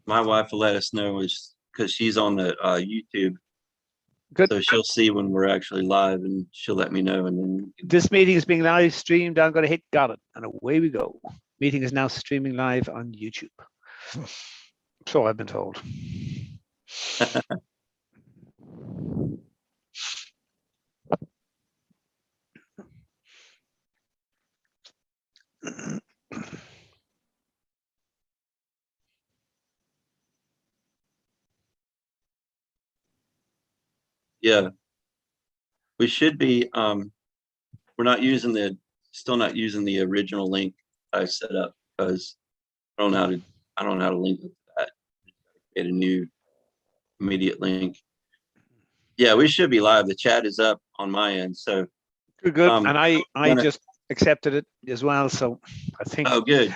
my wife will let us know because she's on the YouTube. Good. So she'll see when we're actually live, and she'll let me know. And then this meeting is being live streamed. I'm going to hit got it, and away we go. Meeting is now streaming live on YouTube. So I've been told. Yeah, we should be. We're still not using the original link I set up because I don't know how to link it to that. Get a new immediate link. Yeah, we should be live. The chat is up on my end, so good. And I just accepted it as well. So I think. Oh, good.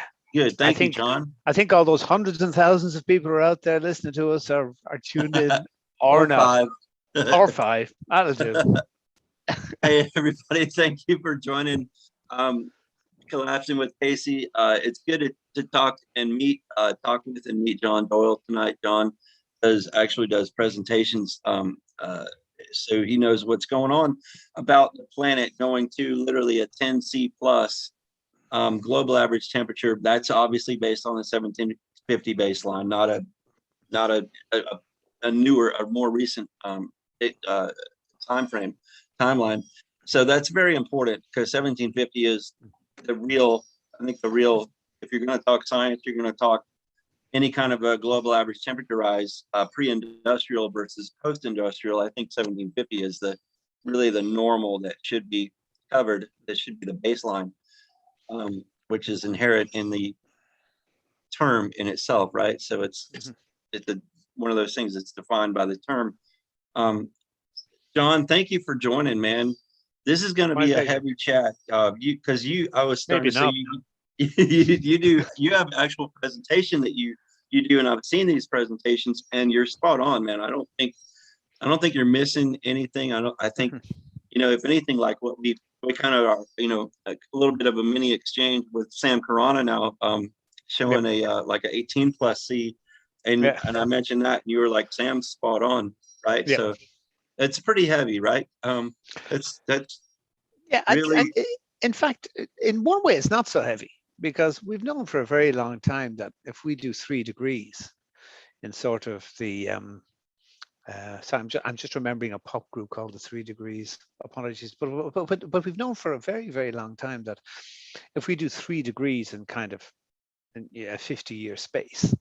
Thank you, John. I think all those hundreds and thousands of people who are out there listening to us are tuned in, or not, or 5. That'll do. Hey, everybody! Thank you for joining. Collapsing with Casey. It's good to talk with and meet John Doyle tonight. John does presentations, so he knows what's going on about the planet going to literally a 10°C plus global average temperature. That's obviously based on the 1750 baseline, not a newer or more recent timeline. So that's very important because 1750 is the real, if you're going to talk science, you're going to talk any kind of a global average temperature rise, pre-industrial versus post-industrial. I think 1750 is really the normal that should be covered. That should be the baseline, which is inherent in the term in itself, right? So it's one of those things that's defined by the term. John, thank you for joining, man. This is going to be a heavy chat. I was starting to say you have actual presentation that you do, and I've seen these presentations, and you're spot on, man. I don't think you're missing anything. I think if anything, like what we kind of are, a little bit of a mini exchange with Sam Carana now, showing like a 18+C, and I mentioned that, and you were like, Sam's spot on, right? Yeah. So it's pretty heavy, right? That's really. In fact, in one way, it's not so heavy because we've known for a very long time that if we do 3 degrees in sort of the so I'm just remembering a pop group called the 3 Degrees. Apologies, but we've known for a very, very long time that if we do 3 degrees in kind of a 50-year space,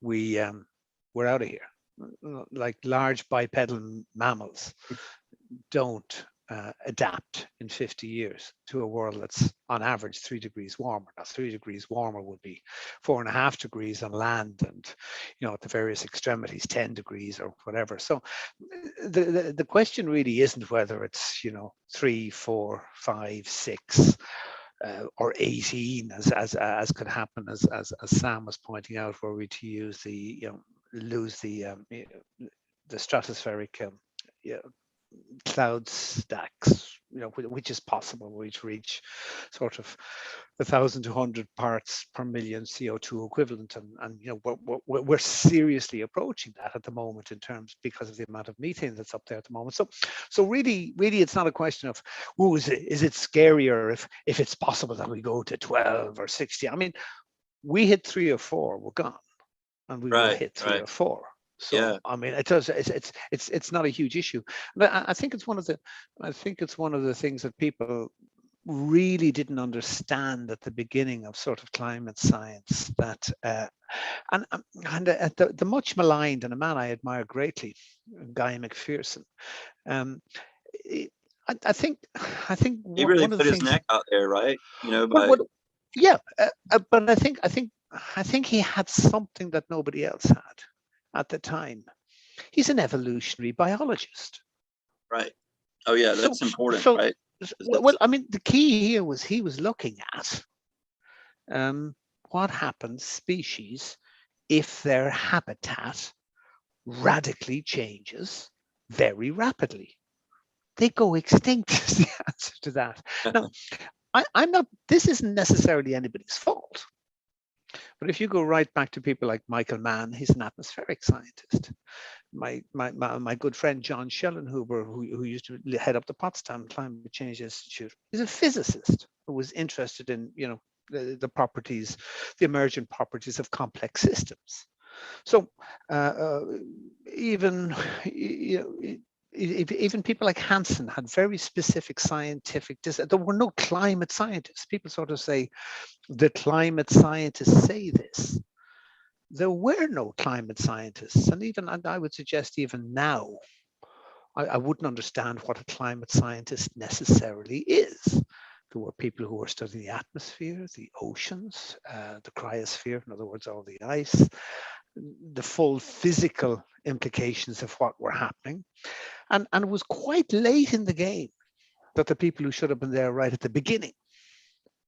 we're out of here. Like large bipedal mammals don't adapt in 50 years to a world that's on average 3 degrees warmer. Now, 3 degrees warmer would be 4.5 degrees on land, and at the various extremities 10 degrees or whatever. So the question really isn't whether it's 3, 4, 5, 6 or 18 as could happen, as Sam was pointing out, were we to use lose the stratospheric cloud stacks, which is possible, which reach sort of 1,000 to 100 parts per million CO2 equivalent, and we're seriously approaching that at the moment in terms because of the amount of methane that's up there at the moment. So really it's not a question of is it scarier if it's possible that we go to 12 or 60. I mean, we hit 3 or 4, we're gone, and we will hit 3 or 4. So yeah. I mean, it's not a huge issue, but I think it's one of the things that people really didn't understand at the beginning of sort of climate science. That and the much maligned, and a man I admire greatly, Guy McPherson. I think he really put his neck out there, right? But I think he had something that nobody else had at the time. He's an evolutionary biologist. Right. Oh yeah, that's important, right? Well, I mean, the key here was he was looking at what happens species if their habitat radically changes very rapidly. They go extinct is the answer to that. Now, I'm not, this isn't necessarily anybody's fault. But if you go right back to people like Michael Mann, he's an atmospheric scientist. My good friend John Schellenhuber, who used to head up the Potsdam Climate Change Institute, is a physicist who was interested in, the properties, the emergent properties of complex systems. So even even people like Hansen had very specific scientific. There were no climate scientists. People sort of say the climate scientists say this. There were no climate scientists, and I would suggest even now, I wouldn't understand what a climate scientist necessarily is. There were people who were studying the atmosphere, the oceans, the cryosphere, in other words, all the ice, the full physical implications of what were happening. And it was quite late in the game that the people who should have been there right at the beginning,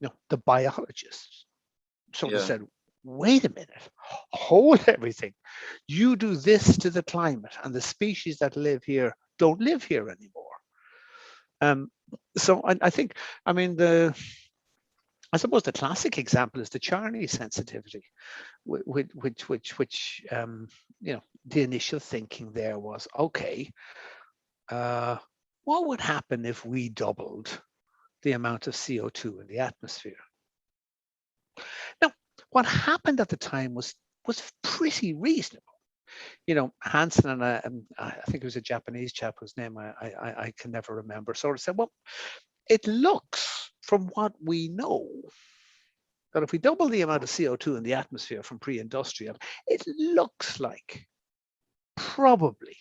the biologists, sort of said, wait a minute, hold everything. You do this to the climate, and the species that live here don't live here anymore. So I think, I suppose the classic example is the Charney sensitivity, which the initial thinking there was, okay, what would happen if we doubled the amount of CO2 in the atmosphere? Now, what happened at the time was pretty reasonable. Hansen and I think it was a Japanese chap whose name I can never remember, sort of said, well, it looks from what we know that if we double the amount of CO2 in the atmosphere from pre-industrial, it looks like probably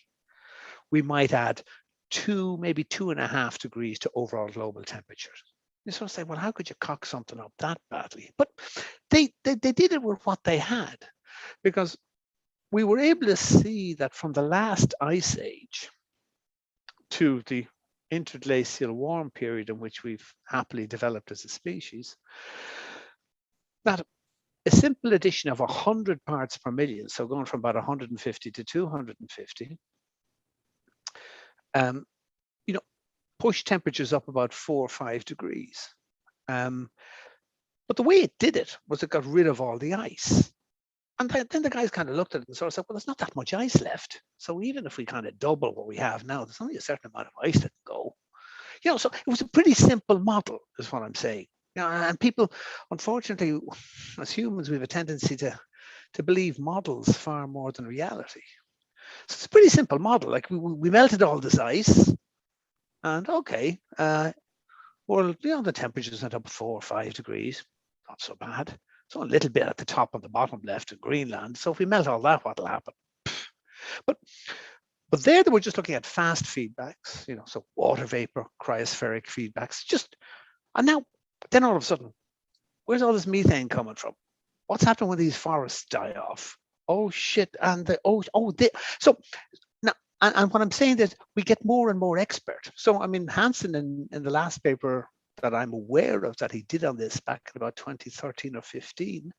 we might add 2, maybe 2.5 degrees to overall global temperature. You sort of say, well, how could you cock something up that badly? But they did it with what they had, because we were able to see that from the last ice age to the interglacial warm period in which we've happily developed as a species, that a simple addition of 100 parts per million, so going from about 150 to 250, pushed temperatures up about 4 or 5 degrees. But the way it did it was it got rid of all the ice. And then the guys kind of looked at it and sort of said, well, there's not that much ice left. So even if we kind of double what we have now, there's only a certain amount of ice that can go. So it was a pretty simple model, is what I'm saying. And people, unfortunately, as humans, we have a tendency to believe models far more than reality. So it's a pretty simple model. Like we melted all this ice, and okay, well, the temperatures went up 4 or 5 degrees, not so bad. So a little bit at the top and the bottom left in Greenland. So if we melt all that, what'll happen? But there they were just looking at fast feedbacks, so water vapor, cryospheric feedbacks, and now, then all of a sudden, where's all this methane coming from? What's happening when these forests die off? Oh shit! And so now, and what I'm saying is we get more and more expert. So Hansen in the last paper that I'm aware of that he did on this back in about 2013 or 15,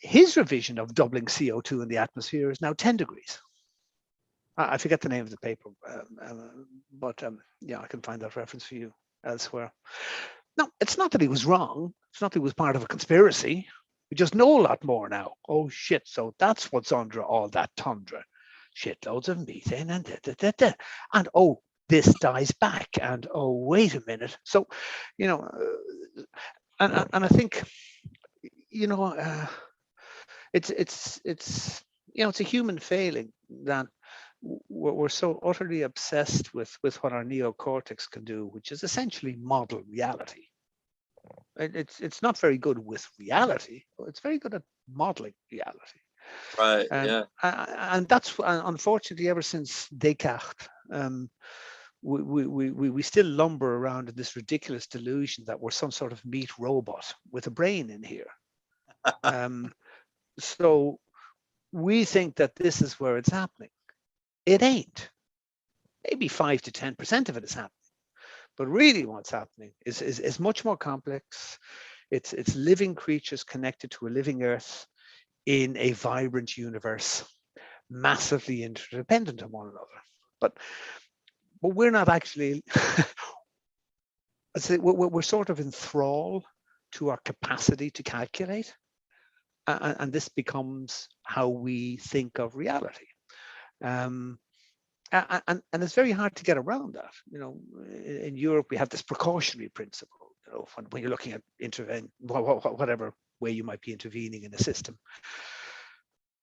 his revision of doubling CO2 in the atmosphere is now 10 degrees. I forget the name of the paper, but I can find that reference for you elsewhere. Now, it's not that he was wrong. It's not that he was part of a conspiracy. We just know a lot more now. Oh shit! So that's what's under all that tundra. Shitloads of methane and oh, this dies back, and oh, wait a minute. So, and I think, it's a human failing that we're so utterly obsessed with what our neocortex can do, which is essentially model reality. It's not very good with reality, but it's very good at modeling reality. Right. Yeah. And that's unfortunately ever since Descartes, we still lumber around in this ridiculous delusion that we're some sort of meat robot with a brain in here. So we think that this is where it's happening. It ain't. Maybe 5 to 10% of it is happening. But really what's happening is much more complex. It's living creatures connected to a living earth in a vibrant universe, massively interdependent on one another. But we're not actually, we're sort of in thrall to our capacity to calculate. and this becomes how we think of reality. And it's very hard to get around that. In Europe, we have this precautionary principle. When you're looking at whatever way you might be intervening in a system.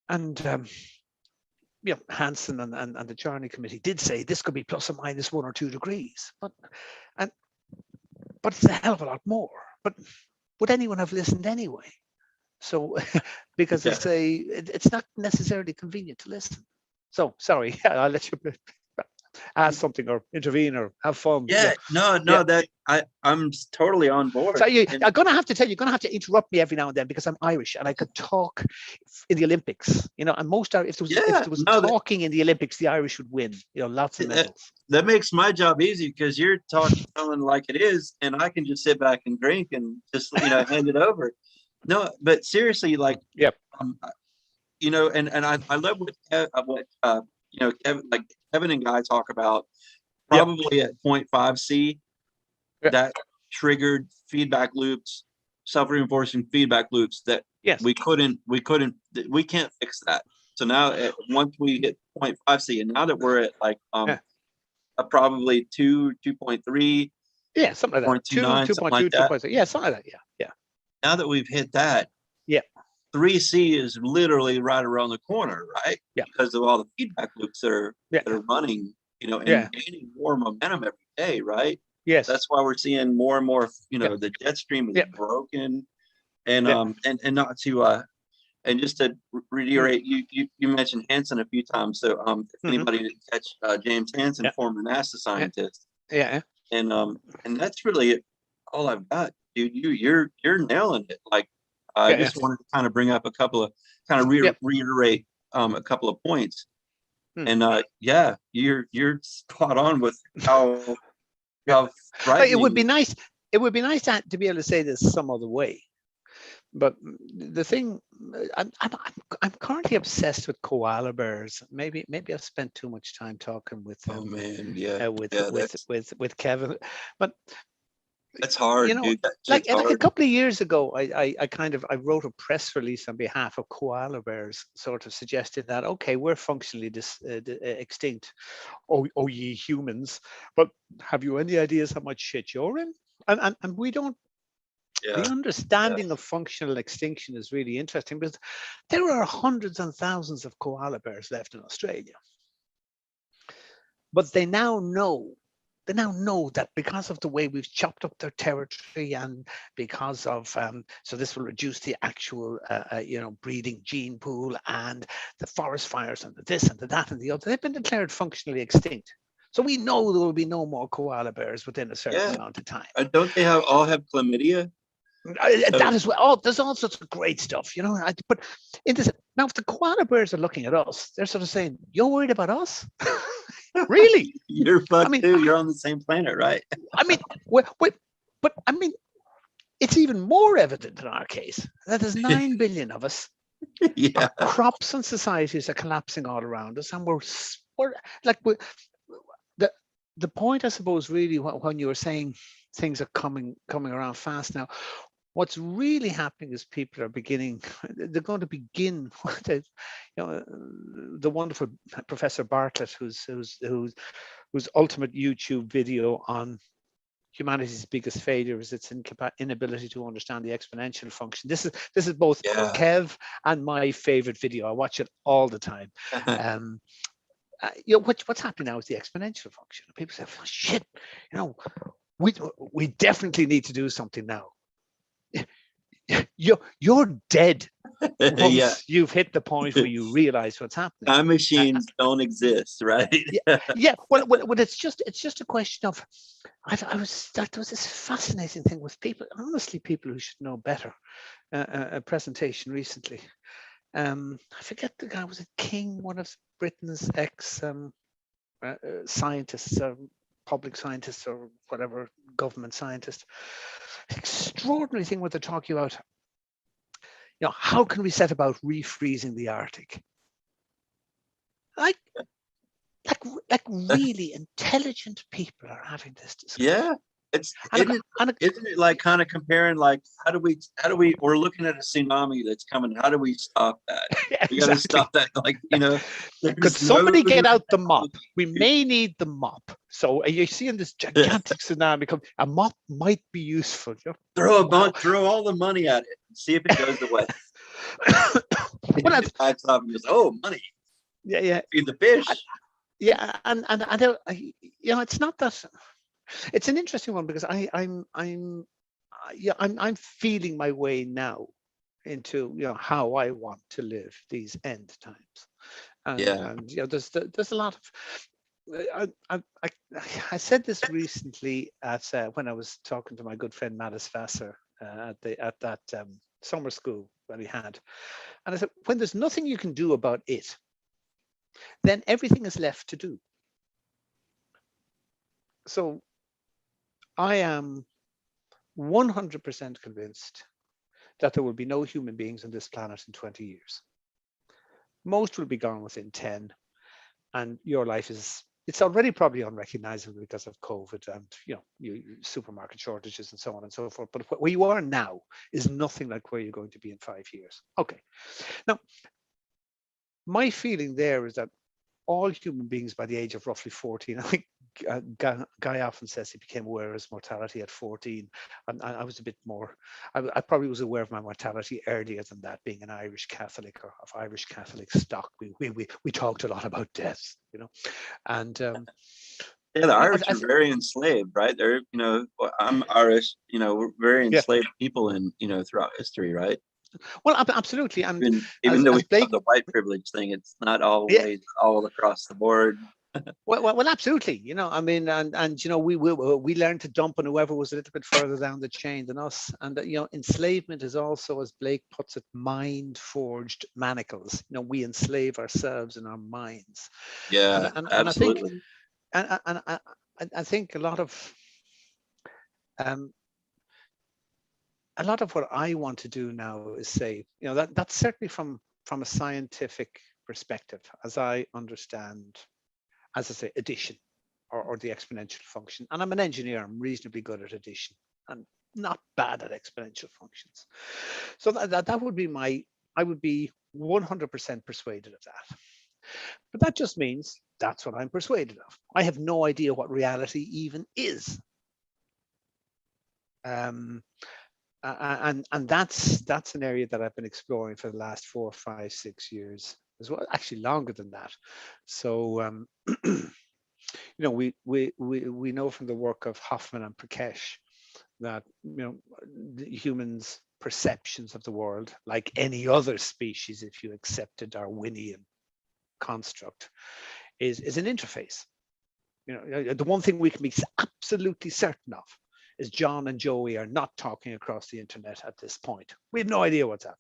And Hansen and the Charney Committee did say this could be plus or minus 1 or 2 degrees, but it's a hell of a lot more. But would anyone have listened anyway? So because it's not necessarily convenient to listen. So sorry, I'll let you ask something or intervene or have fun. That I'm totally on board. So I'm gonna have to interrupt me every now and then because I'm Irish and I could talk in the Olympics, and if there was talking in the Olympics, the Irish would win, lots of medals. That makes my job easy because you're telling like it is, and I can just sit back and drink and just hand it over. No, but seriously, like and I love what Kevin and Guy talk about. Probably at 0.5 C, that triggered feedback loops, self-reinforcing feedback loops that we can't fix that. So now once we hit 0.5 C, and now that we're at like probably 2.3, something like that, 2.2, something like that. 2.3, something like that. Yeah. Now that we've hit that, 3C is literally right around the corner, right? Yeah. Because of all the feedback loops that are running, and gaining more momentum every day, right? Yes. That's why we're seeing more and more, the jet stream is broken. And and not to and just to reiterate, you mentioned Hansen a few times. So if anybody didn't catch James Hansen, former NASA scientist. And that's really all I've got, dude. You're nailing it. Like I just wanted to kind of bring up a couple of reiterate a couple of points. And you're spot on with how right. It would be nice. It would be nice to be able to say this some other way. But the thing, I'm currently obsessed with koala bears. Maybe I've spent too much time talking with with Kevin, but that's hard, dude. Like a couple of years ago, I wrote a press release on behalf of koala bears, sort of suggesting that we're functionally extinct, oh ye humans, but have you any ideas how much shit you're in? And we don't. The understanding of functional extinction is really interesting because there are hundreds and thousands of koala bears left in Australia. But they now know that because of the way we've chopped up their territory and because of, so this will reduce the actual, breeding gene pool and the forest fires and the this and the that and the other, they've been declared functionally extinct. So we know there will be no more koala bears within a certain amount of time. Don't they all have chlamydia? That is there's all sorts of great stuff, but in this, now if the koala bears are looking at us, they're sort of saying, you're worried about us? Really? You're fucked too. You're on the same planet, right? But it's even more evident in our case that there's 9 billion of us. Our crops and societies are collapsing all around us, and we're the point, I suppose, really, when you were saying things are coming around fast now, what's really happening is they're going to begin the wonderful Professor Bartlett, whose ultimate YouTube video on humanity's biggest failure is its inability to understand the exponential function. This is both Kev and my favorite video. I watch it all the time. What's happening now is the exponential function. People say, oh, shit, we definitely need to do something now. You're dead once you've hit the point where you realize what's happening. Time machines don't exist, right? Well, it's just a question of there was this fascinating thing with people, honestly, people who should know better. A presentation recently. I forget the guy, was it King, one of Britain's ex scientists, public scientists or whatever, government scientist. Extraordinary thing what they're talking about. How can we set about refreezing the Arctic? Like really intelligent people are having this discussion. It's And, isn't it like kind of comparing like how do we we're looking at a tsunami that's coming. How do we stop that? yeah, We got to exactly. stop that. Like, Could there's no somebody get out the mop? technology. We may need the mop. So you're seeing this gigantic tsunami come. A mop might be useful. Throw all the money at it and see if it goes away. Well, It backs off and goes, oh, money. yeah. Feed the fish. Yeah, and I don't, it's not that. It's an interesting one because I'm feeling my way now into how I want to live these end times, and there's a lot of. I said this recently at when I was talking to my good friend Mattis Vassar at that summer school that we had, and I said, when there's nothing you can do about it, then everything is left to do. So I am 100% convinced that there will be no human beings on this planet in 20 years. Most will be gone within 10, and your life it's already probably unrecognizable because of COVID and supermarket shortages and so on and so forth. But where you are now is nothing like where you're going to be in 5 years. Okay. Now, my feeling there is that all human beings by the age of roughly 14, I think Guy often says he became aware of his mortality at 14. And I was a bit more, I probably was aware of my mortality earlier than that, being an Irish Catholic or of Irish Catholic stock. We talked a lot about death, and yeah, the Irish are very enslaved, right? They're, I'm Irish, we're very enslaved people in, throughout history, right? Well, absolutely. And even though we have the white privilege thing, it's not always all across the board. Well, absolutely. I mean, and we learned to dump on whoever was a little bit further down the chain than us. And enslavement is also, as Blake puts it, mind-forged manacles. We enslave ourselves in our minds. Yeah, absolutely. And I think a lot of what I want to do now is say, that's certainly from a scientific perspective, as I understand, as I say, addition or the exponential function. And I'm an engineer, I'm reasonably good at addition and not bad at exponential functions. So that would be I would be 100% persuaded of that. But that just means that's what I'm persuaded of. I have no idea what reality even is. And that's an area that I've been exploring for the last 4, 5, 6 years as well, actually longer than that. So we know from the work of Hoffman and Prakash that the humans' perceptions of the world, like any other species, if you accept a Darwinian construct, is an interface. The one thing we can be absolutely certain of is John and Joey are not talking across the internet at this point. We have no idea what's happening.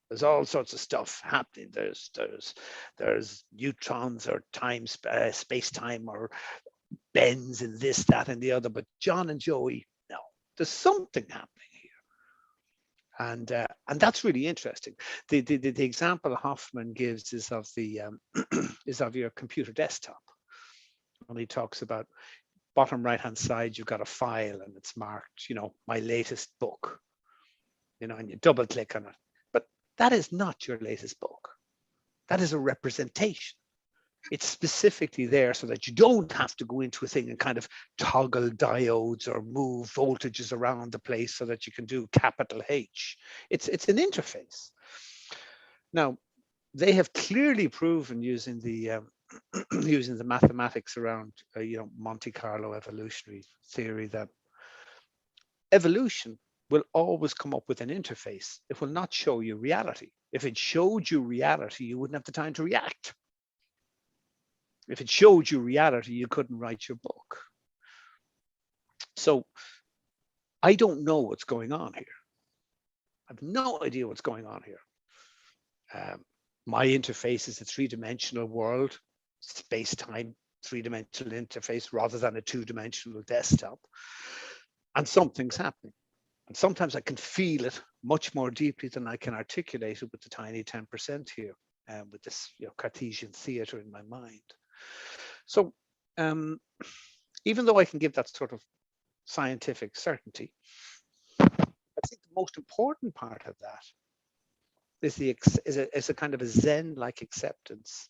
There's all sorts of stuff happening. There's neutrons or time, space-time, or bends and this, that, and the other. But John and Joey, no, there's something happening here, and that's really interesting. The example Hoffman gives is of the is of your computer desktop, and he talks about bottom right-hand side, you've got a file and it's marked, my latest book, and you double click on it. But that is not your latest book. That is a representation. It's specifically there so that you don't have to go into a thing and kind of toggle diodes or move voltages around the place so that you can do capital H. It's an interface. Now, they have clearly proven using the using the mathematics around Monte Carlo evolutionary theory that evolution will always come up with an interface. It will not show you reality. If it showed you reality, you wouldn't have the time to react. If it showed you reality, you couldn't write your book. So I don't know what's going on here. I have no idea what's going on here. My interface is a three-dimensional world, space-time, three-dimensional interface rather than a two-dimensional desktop. And something's happening. And sometimes I can feel it much more deeply than I can articulate it with the tiny 10% here, with this Cartesian theater in my mind. So even though I can give that sort of scientific certainty. I think the most important part of that is a kind of a Zen-like acceptance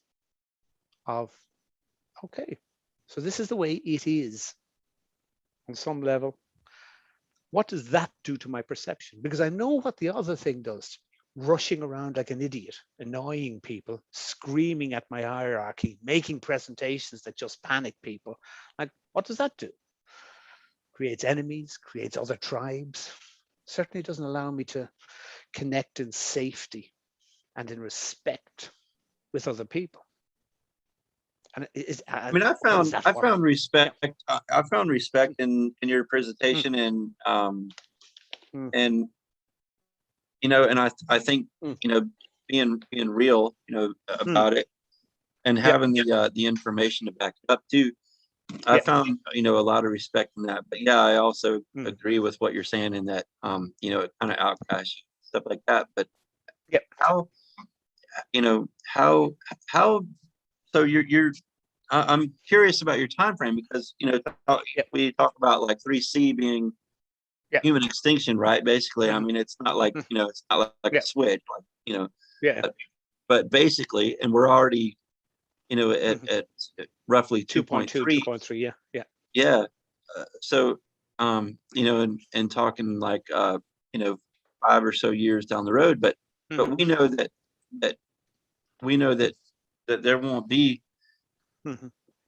of, okay, so this is the way it is on some level. What does that do to my perception? Because I know what the other thing does. Rushing around like an idiot, annoying people, screaming at my hierarchy, making presentations that just panic people. Like, what does that do? Creates enemies, creates other tribes. Certainly doesn't allow me to connect in safety and in respect with other people. And I mean, I found respect. Yeah. I found respect in your presentation, and and you know, and I think you know, being real, you know, about it, and having the information to back it up too. I found, you know, a lot of respect in that. But yeah, I also agree with what you're saying in that, you know, it kind of outclass you, stuff like that. But how, you know, how so I'm curious about your time frame, because, you know, we talk about like 3C being human extinction, right? Basically, I mean, it's not like, you know, it's not like a switch, like, you know, but basically, and we're already, you know, at roughly 2.3. 2.3, yeah. So, you know, and talking like, you know, 5 or so years down the road, but we know that we know that there won't be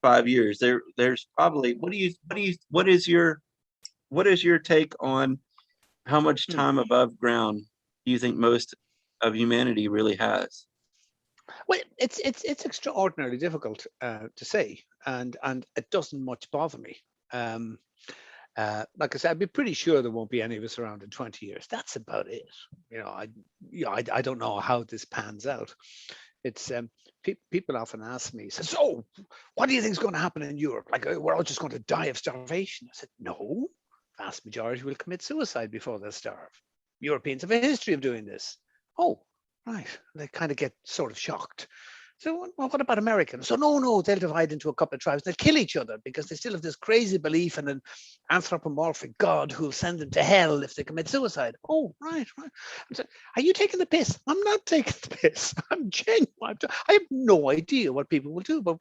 5 years. There's probably, what is your take on how much time above ground do you think most of humanity really has? Well, it's extraordinarily difficult to say, and it doesn't much bother me. Like I said, I'd be pretty sure there won't be any of us around in 20 years. That's about it. You know, I don't know how this pans out. It's people often ask me, so what do you think is going to happen in Europe? Like, we're all just going to die of starvation. I said, no, vast majority will commit suicide before they starve. Europeans have a history of doing this. Oh, right. They kind of get sort of shocked. So, well, what about Americans? So, no, they'll divide into a couple of tribes. They'll kill each other because they still have this crazy belief in an anthropomorphic God who'll send them to hell if they commit suicide. Oh, right. So, are you taking the piss? I'm not taking the piss. I'm genuine. I have no idea what people will do. But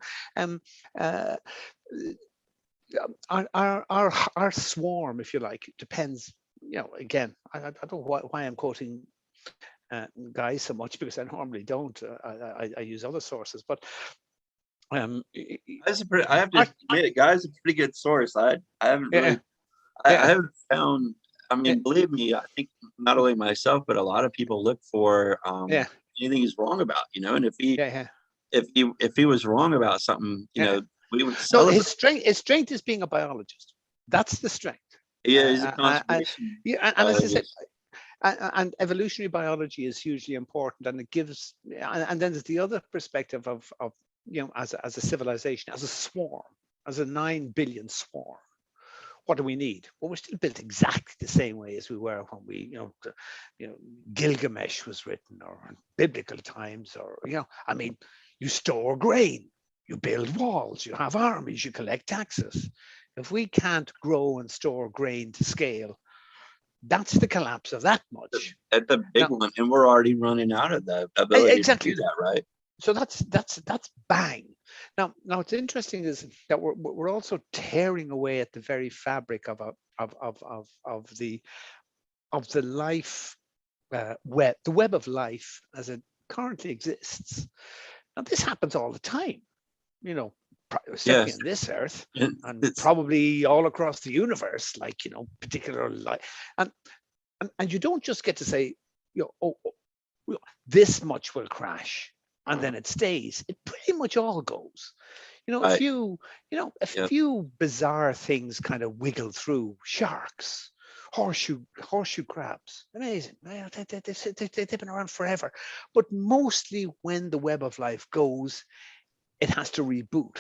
our swarm, if you like, depends. You know, again, I don't know why I'm quoting guys so much, because I normally don't. I use other sources, but I have to admit, Guy's a pretty good source. I haven't really, I haven't found. I mean, believe me, I think not only myself, but a lot of people look for anything he's wrong about, you know. And if he was wrong about something, you know, we would celebrate. No, his strength is being a biologist. That's the strength. Yeah, he's a conservation. And as I said, and evolutionary biology is hugely important, and it gives, and then there's the other perspective of you know, as a civilization, as a swarm, as a 9 billion swarm. What do we need? Well, we're still built exactly the same way as we were when we, you know, Gilgamesh was written, or in biblical times, or, you know, I mean, you store grain, you build walls, you have armies, you collect taxes. If we can't grow and store grain to scale, that's the collapse of that much. That's a big one, and we're already running out of the ability to do that, right? So that's bang. Now what's interesting is that we're also tearing away at the very fabric of the life web, the web of life as it currently exists. Now this happens all the time, you know, certainly on this earth, and probably all across the universe, like, you know, particular life, and you don't just get to say, you know, oh, this much will crash and then it stays. It pretty much all goes. You know, a few bizarre things kind of wiggle through. Sharks, horseshoe crabs, amazing. They've been around forever. But mostly when the web of life goes, it has to reboot.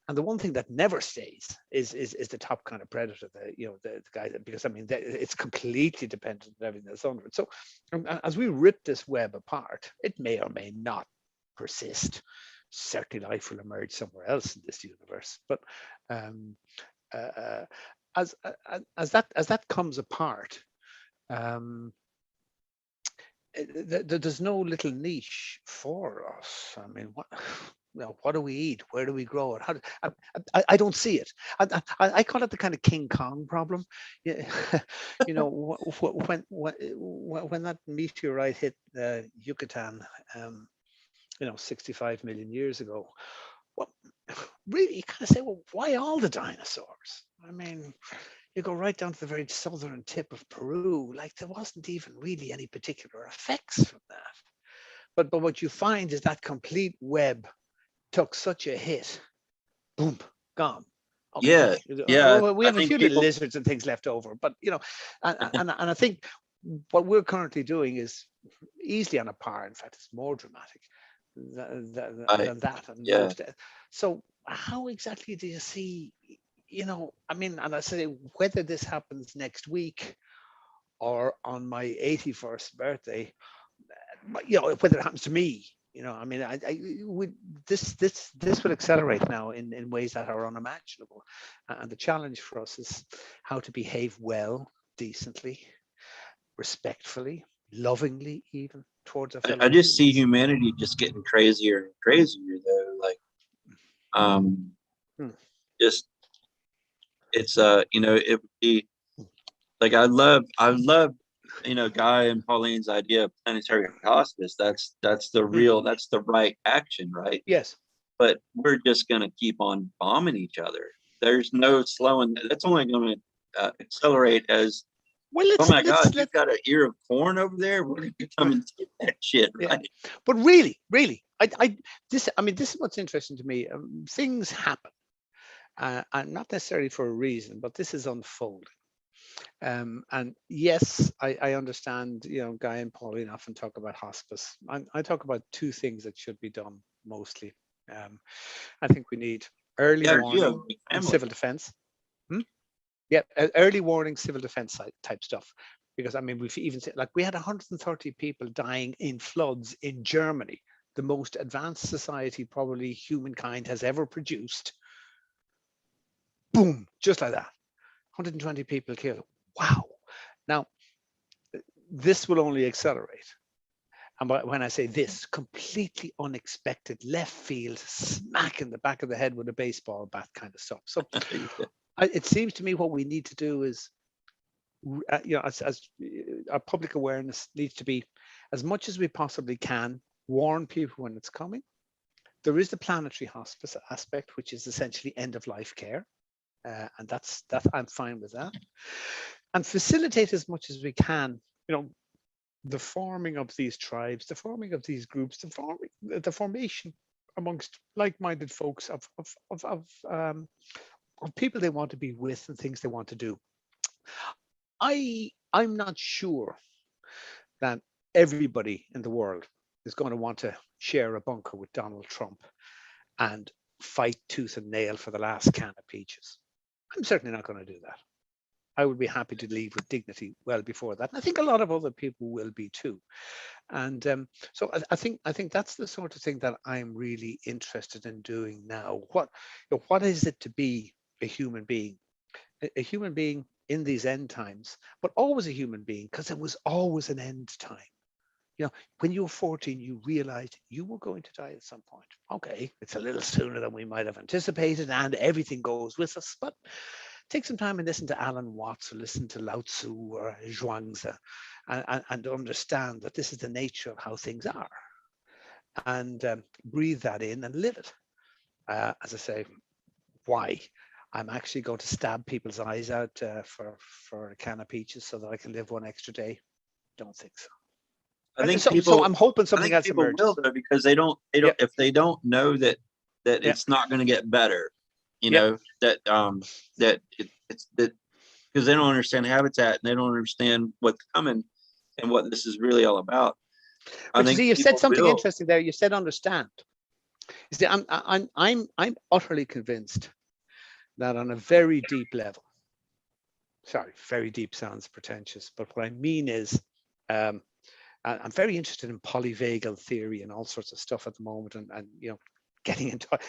And the one thing that never stays is the top kind of predator, the guy that, because I mean, it's completely dependent on everything that's under it. So as we rip this web apart, it may or may not persist. Certainly life will emerge somewhere else in this universe. But as that comes apart, there's no little niche for us. I mean, what, what do we eat? Where do we grow it? How do, I don't see it. I call it the kind of King Kong problem. Yeah, when that meteorite hit Yucatan, 65 million years ago, well, really, you kind of say, well, why all the dinosaurs? I mean, you go right down to the very southern tip of Peru, like there wasn't even really any particular effects from that. But what you find is that complete web took such a hit, boom, gone. Okay, yeah. we I have a think few little people. lizards and things left over, but and I think what we're currently doing is easily on a par. In fact, it's more dramatic than that and Yeah. most. So how exactly do you see? I mean, and I say whether this happens next week or on my 81st birthday, whether it happens to me, I mean, this will accelerate now in ways that are unimaginable. And the challenge for us is how to behave well, decently, respectfully, lovingly, even towards our fellow I just see humans. humanity just getting crazier and crazier, though. Like, Hmm. just it would be like I love Guy and Pauline's idea of planetary hospice. That's that's the right action, right? Yes. But we're just gonna keep on bombing each other. There's no slowing. That's only going to accelerate as. Well, Oh my God, you've got an ear of corn over there. We're gonna come and get that shit, right? Yeah. But really, this is what's interesting to me. Things happen, and not necessarily for a reason, but this is unfolding. And yes, I understand. Guy and Pauline often talk about hospice. I talk about two things that should be done mostly. I think we need early warning and civil defense. Yeah, early warning, civil defense type stuff. Because I mean, we've even said, like, we had 130 people dying in floods in Germany, the most advanced society probably humankind has ever produced. Boom, just like that. 120 people killed. Wow. Now, this will only accelerate. And when I say this, completely unexpected, left field, smack in the back of the head with a baseball bat kind of stuff. So it seems to me what we need to do is, as our public awareness needs to be, as much as we possibly can, warn people when it's coming. There is the planetary hospice aspect, which is essentially end of life care. And that's I'm fine with that. And facilitate as much as we can, the forming of these tribes, the forming of these groups, the formation amongst like-minded folks of people they want to be with and things they want to do. I'm not sure that everybody in the world is going to want to share a bunker with Donald Trump and fight tooth and nail for the last can of peaches. I'm certainly not going to do that. I would be happy to leave with dignity well before that. And I think a lot of other people will be too. And so I think that's the sort of thing that I'm really interested in doing now. What is it to be a human being? A human being in these end times, but always a human being, because it was always an end time. When you were 14, you realized you were going to die at some point. Okay, it's a little sooner than we might have anticipated, and everything goes with us. But take some time and listen to Alan Watts, or listen to Lao Tzu or Zhuangzi, and understand that this is the nature of how things are. And breathe that in and live it. As I say, why? I'm actually going to stab people's eyes out for a can of peaches so that I can live one extra day. Don't think so. I think so I'm hoping something else emerges. Will, though, because they don't if they don't know that it's not going to get better, that it's that, because they don't understand habitat and they don't understand what's coming and what this is really all about. But you see, you've said something interesting there. You said understand. You see, I'm utterly convinced that on a very deep level, sorry, very deep sounds pretentious, but what I mean is, I'm very interested in polyvagal theory and all sorts of stuff at the moment, and getting in touch,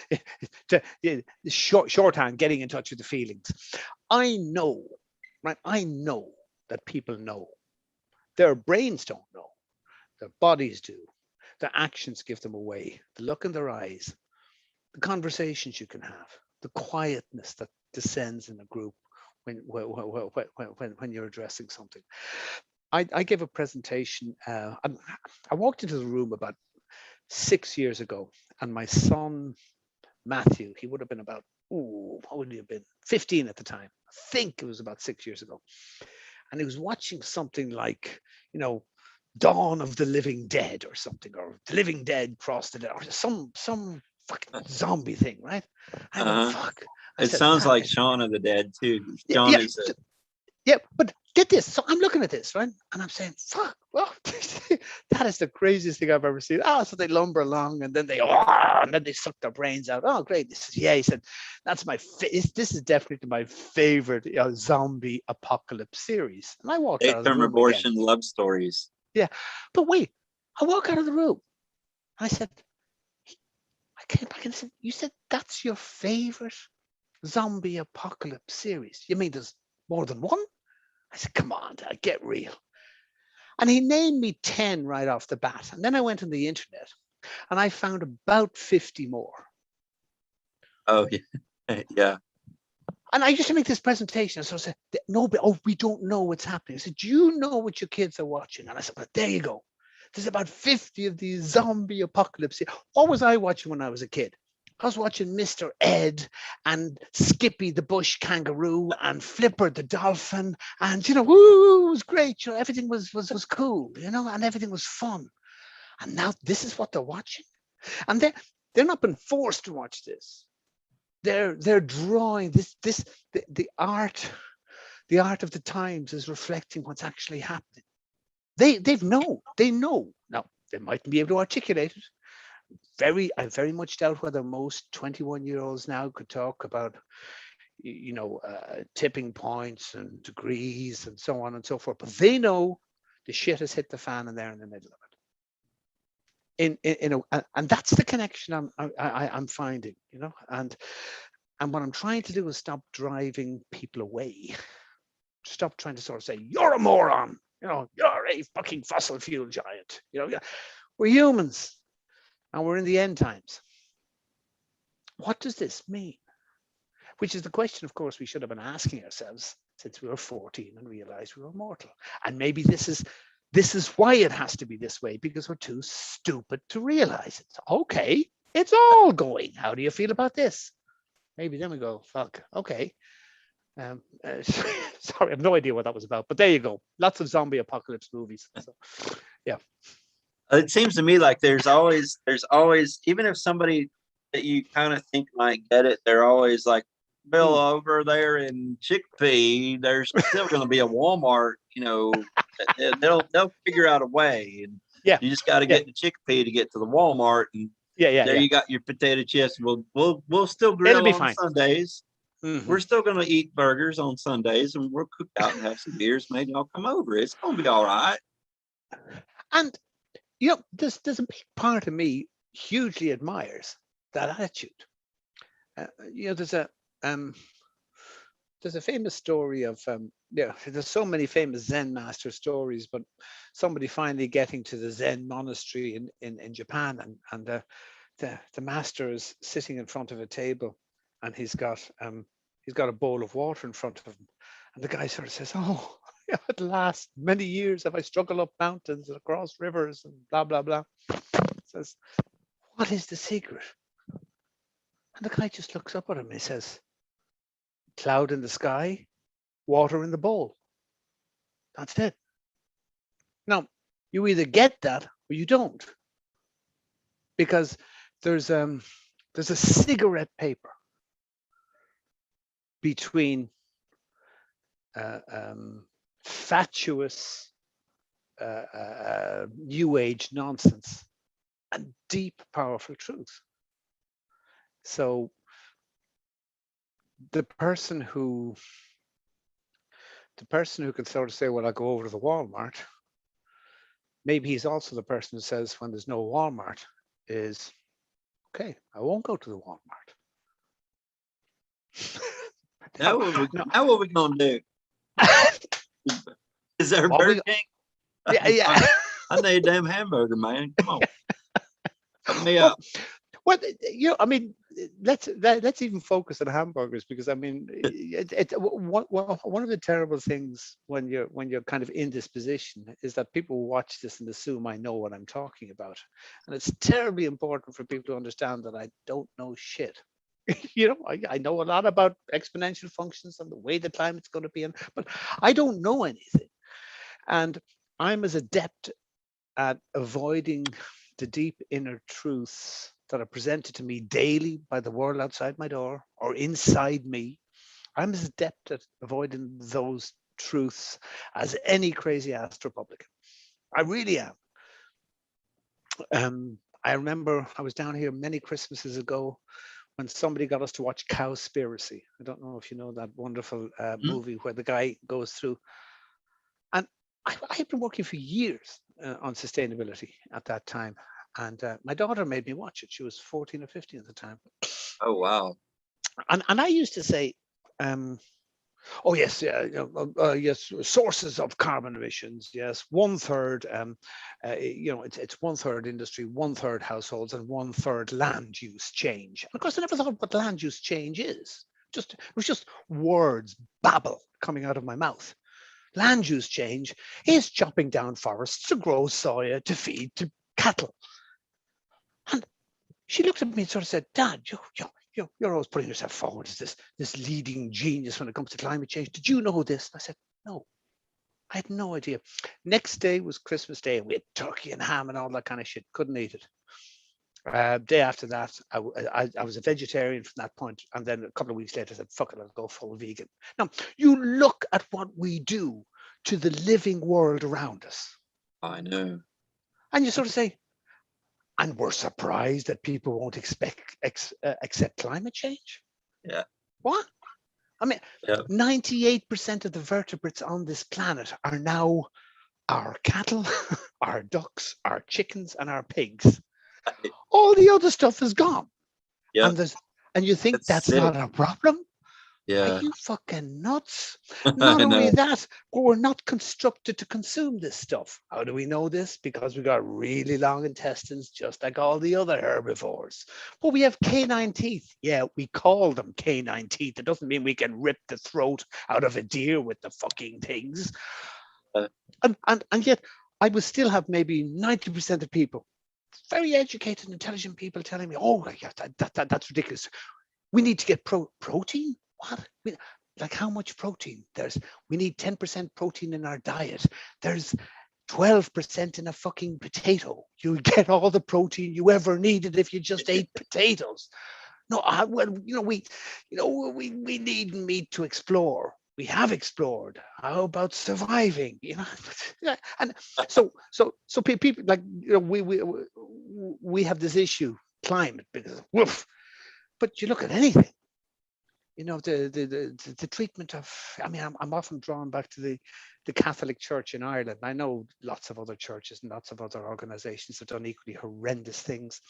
shorthand, getting in touch with the feelings. I know, right? I know that people know. Their brains don't know. Their bodies do. Their actions give them away. The look in their eyes, the conversations you can have, the quietness that descends in a group when you're addressing something. I gave a presentation. I walked into the room about 6 years ago, and my son Matthew, he would have been about, what would he have been? 15 at the time. I think it was about 6 years ago. And he was watching something like, Dawn of the Living Dead or something, or The Living Dead Crossed the Dead, or some fucking zombie thing, right? I went, fuck. It sounds like Shaun of the Dead too. Shaun is yeah, but get this. So I'm looking at this, right? And I'm saying, fuck, well, that is the craziest thing I've ever seen. So they lumber along and then they suck their brains out. Oh, great. He said, that's this is definitely my favorite zombie apocalypse series. And I walked out of the room abortion again. Love stories. Yeah. But wait, I walk out of the room. I said, I came back and said, you said that's your favorite zombie apocalypse series? You mean there's more than one? I said, come on, Dad, get real. And he named me 10 right off the bat. And then I went on the internet and I found about 50 more. Oh, yeah. And I used to make this presentation. So I said, no, but we don't know what's happening. I said, do you know what your kids are watching? And I said, well, there you go. There's about 50 of these zombie apocalypse. What was I watching when I was a kid? I was watching Mr. Ed and Skippy the bush kangaroo and Flipper the dolphin, and woo, it was great. Everything was cool, and everything was fun. And now this is what they're watching, and they're not been forced to watch this. They're drawing this. The art of the times is reflecting what's actually happening. They know. Now they mightn't be able to articulate it. I very much doubt whether most 21-year-olds now could talk about, tipping points and degrees and so on and so forth. But they know the shit has hit the fan and they're in the middle of it. And that's the connection I'm finding, and what I'm trying to do is stop driving people away. Stop trying to sort of say, you're a moron, you're a fucking fossil fuel giant. We're humans. And we're in the end times. What does this mean? Which is the question, of course, we should have been asking ourselves since we were 14 and realized we were mortal. And maybe this is why it has to be this way, because we're too stupid to realize it. Okay, it's all going. How do you feel about this? Maybe then we go, fuck, okay. Sorry, I have no idea what that was about, but there you go. Lots of zombie apocalypse movies. So, yeah. It seems to me like there's always, even if somebody that you kind of think might get it, they're always like, Bill, over there in Chick-fil-A, there's still going to be a Walmart, they'll figure out a way. And you just got to get to Chick-fil-A to get to the Walmart. And there you got your potato chips. We'll still grill on fine. Sundays. Mm-hmm. We're still going to eat burgers on Sundays, and we'll cook out and have some beers. Maybe I'll come over. It's going to be all right. And there's a big part of me hugely admires that attitude. There's a famous story of there's so many famous Zen master stories, but somebody finally getting to the Zen monastery in Japan, and the master is sitting in front of a table, and he's got a bowl of water in front of him, and the guy sort of says, "Oh, at last, many years have I struggled up mountains and across rivers and blah, blah, blah." Says, "What is the secret?" And the guy just looks up at him and he says, "Cloud in the sky, water in the bowl. That's it." Now, you either get that or you don't. Because there's a cigarette paper between fatuous new age nonsense and deep, powerful truth. So the person who can sort of say, "Well, I'll go over to the Walmart," maybe he's also the person who says, when there's no Walmart, is okay, I won't go to the Walmart. Now what we gonna do? Is there a Burger King? Yeah. I need a damn hamburger, man. Come on. Help me out. Well, I mean, let's even focus on hamburgers, because I mean, one of the terrible things when you're kind of in this position is that people watch this and assume I know what I'm talking about, and it's terribly important for people to understand that I don't know shit. I know a lot about exponential functions and the way the climate's going to be in, but I don't know anything, and I'm as adept at avoiding the deep inner truths that are presented to me daily by the world outside my door or inside me. I'm as adept at avoiding those truths as any crazy ass Republican. I really am. I remember I was down here many Christmases ago when somebody got us to watch Cowspiracy. I don't know if you know that wonderful movie where the guy goes through. And I had been working for years on sustainability at that time. And my daughter made me watch it. She was 14 or 15 at the time. Oh, wow. And I used to say, oh, yes, yeah, yes, sources of carbon emissions. Yes, 1/3, it's 1/3 industry, 1/3 households, and 1/3 land use change. And of course, I never thought what land use change is. It was just words, babble coming out of my mouth. Land use change is chopping down forests to grow soya to feed to cattle. And she looked at me and sort of said, Dad, you're always putting yourself forward as this leading genius when it comes to climate change. Did you know this? And I said, no, I had no idea. Next day was Christmas Day, and we had turkey and ham and all that kind of shit. Couldn't eat it. Day after that, I was a vegetarian from that point, and then a couple of weeks later, I said, "Fuck it, I'll go full vegan." Now, you look at what we do to the living world around us. I know. And you sort of say, and we're surprised that people won't accept climate change. Yeah. What? I mean, 98% of the vertebrates on this planet are now our cattle, our ducks, our chickens, and our pigs. All the other stuff is gone. Yeah. And you think that's not a problem? Yeah. Are you fucking nuts? Not only that, but we're not constructed to consume this stuff. How do we know this? Because we got really long intestines, just like all the other herbivores. But we have canine teeth. Yeah, we call them canine teeth. It doesn't mean we can rip the throat out of a deer with the fucking things. And yet, I would still have maybe 90% of people, very educated, intelligent people, telling me, "Oh, yeah, that's ridiculous. We need to get protein. What? Like how much protein? We need 10% protein in our diet. There's 12% in a fucking potato. You get all the protein you ever needed if you just ate potatoes." No, we need meat to explore. We have explored. How about surviving? And so people like we have this issue, climate, because woof. But you look at anything, the treatment of. I mean, I'm often drawn back to the Catholic Church in Ireland. I know lots of other churches and lots of other organizations have done equally horrendous things.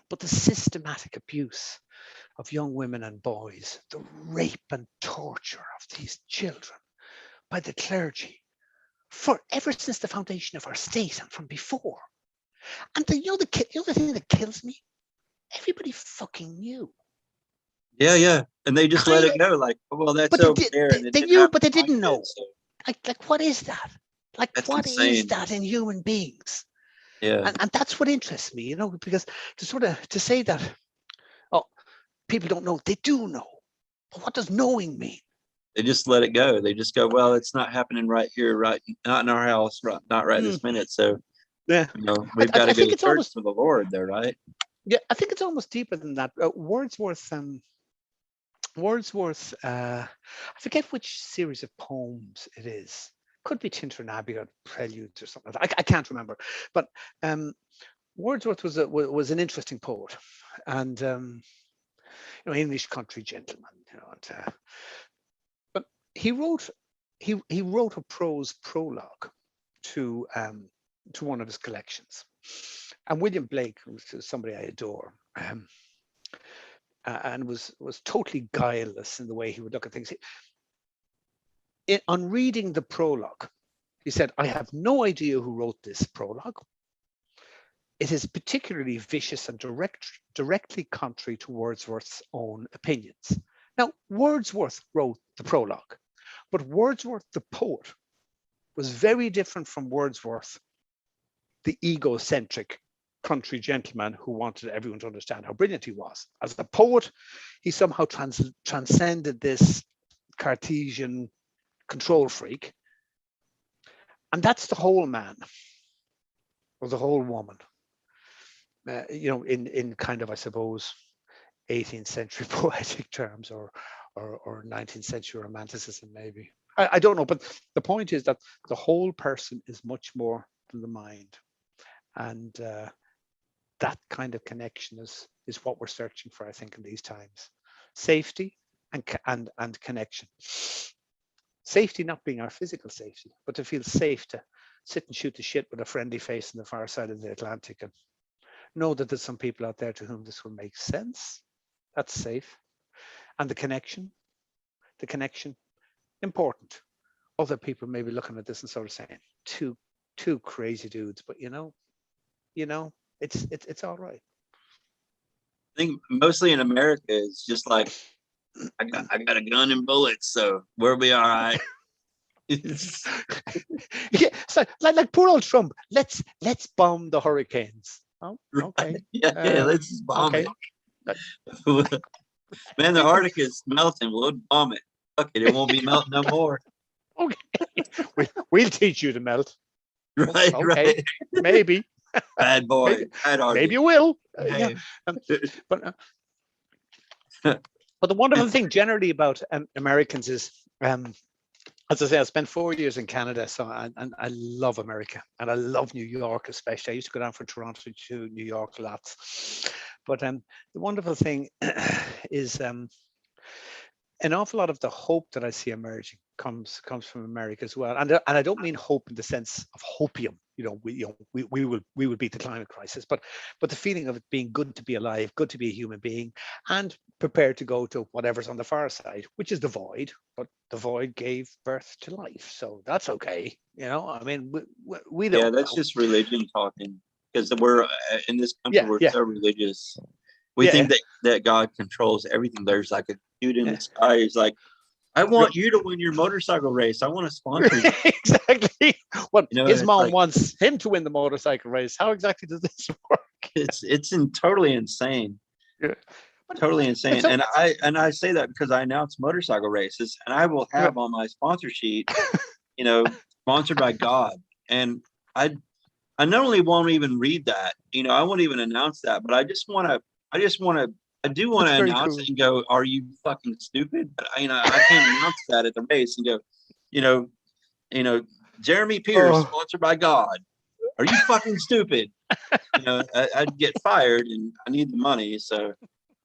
But the systematic abuse of young women and boys, the rape and torture of these children by the clergy, ever since the foundation of our state and from before. And the other thing that kills me, everybody fucking knew. Yeah. And they just let it go, like, oh, well, that's over there. They knew, but they didn't know. Like, what is that? Like, what is that in human beings? Yeah. And that's what interests me, because to say that, oh, people don't know, they do know. But what does knowing mean? They just let it go. They just go, well, it's not happening right here, right? Not in our house, not right this minute. So, yeah, we've got to go to church for the Lord, though, right? Yeah, I think it's almost deeper than that. Wordsworth, I forget which series of poems it is. Could be Tintern Abbey or Preludes or something like that. I can't remember. But Wordsworth was an interesting poet, and English country gentleman. But he wrote a prose prologue to one of his collections, And William Blake was somebody I adore, and was totally guileless in the way he would look at things. On reading the prologue, he said, "I have no idea who wrote this prologue. It is particularly vicious and directly contrary to Wordsworth's own opinions." Now, Wordsworth wrote the prologue, but Wordsworth, the poet, was very different from Wordsworth, the egocentric country gentleman who wanted everyone to understand how brilliant he was. As a poet, he somehow transcended this Cartesian control freak. And that's the whole man, or the whole woman. In kind of, I suppose, 18th century poetic terms, or 19th century romanticism, maybe. I don't know, but the point is that the whole person is much more than the mind. And that kind of connection is what we're searching for, I think, in these times. Safety and connection. Safety not being our physical safety, but to feel safe to sit and shoot the shit with a friendly face on the far side of the Atlantic and know that there's some people out there to whom this will make sense. That's safe. And the connection, important. Other people may be looking at this and sort of saying, two crazy dudes, but it's all right. I think mostly in America, it's just like, I got a gun and bullets, so we'll be all right. Yeah, so like poor old Trump. Let's bomb the hurricanes. Oh, okay. Yeah, let's just bomb it. Man, the Arctic is melting. We'll bomb it. Fuck it, it won't be melting no more. Okay, we'll teach you to melt. Right, okay. Right. Maybe. Bad boy. Maybe you will. Yeah. But the wonderful thing generally about Americans is, as I say, I spent 4 years in Canada, so I love America, and I love New York especially. I used to go down from Toronto to New York lots. But the wonderful thing is an awful lot of the hope that I see emerging comes from America as well. And I don't mean hope in the sense of hopium. We will beat the climate crisis, but the feeling of it being good to be alive, good to be a human being, and prepared to go to whatever's on the far side, which is the void. But the void gave birth to life, so that's okay. I mean, we don't. Yeah, that's just religion talking, because we're in this country. We're so religious. We think that God controls everything. There's like a dude in the sky who's like, I want you to win your motorcycle race. I want to sponsor you. Exactly. What his mom wants him to win the motorcycle race. How exactly does this work? It's totally insane. Yeah. Totally insane. And I say that because I announce motorcycle races, and I will have on my sponsor sheet, sponsored by God. And I not only won't even read that, I won't even announce that, but I do want to announce it and go, are you fucking stupid? But I can't announce that at the race and go, Jeremy Pierce, sponsored by God. Are you fucking stupid? I'd get fired, and I need the money. So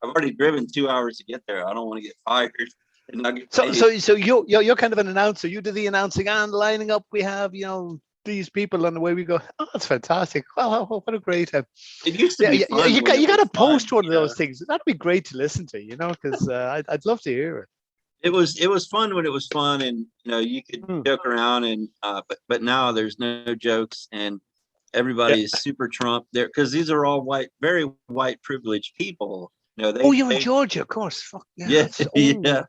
I've already driven 2 hours to get there. I don't want to get fired and not get paid. So you're kind of an announcer. You do the announcing and lining up. We have, these people, and the way we go. Oh, that's fantastic. Well, what a great it used to be fun. You got to post one of those things. That'd be great to listen to, because I'd love to hear it. It was fun when it was fun, and you could joke around, and but now there's no jokes, and everybody is super Trump there, because these are all very white privileged people. You're in Georgia, of course. Fuck, yeah. That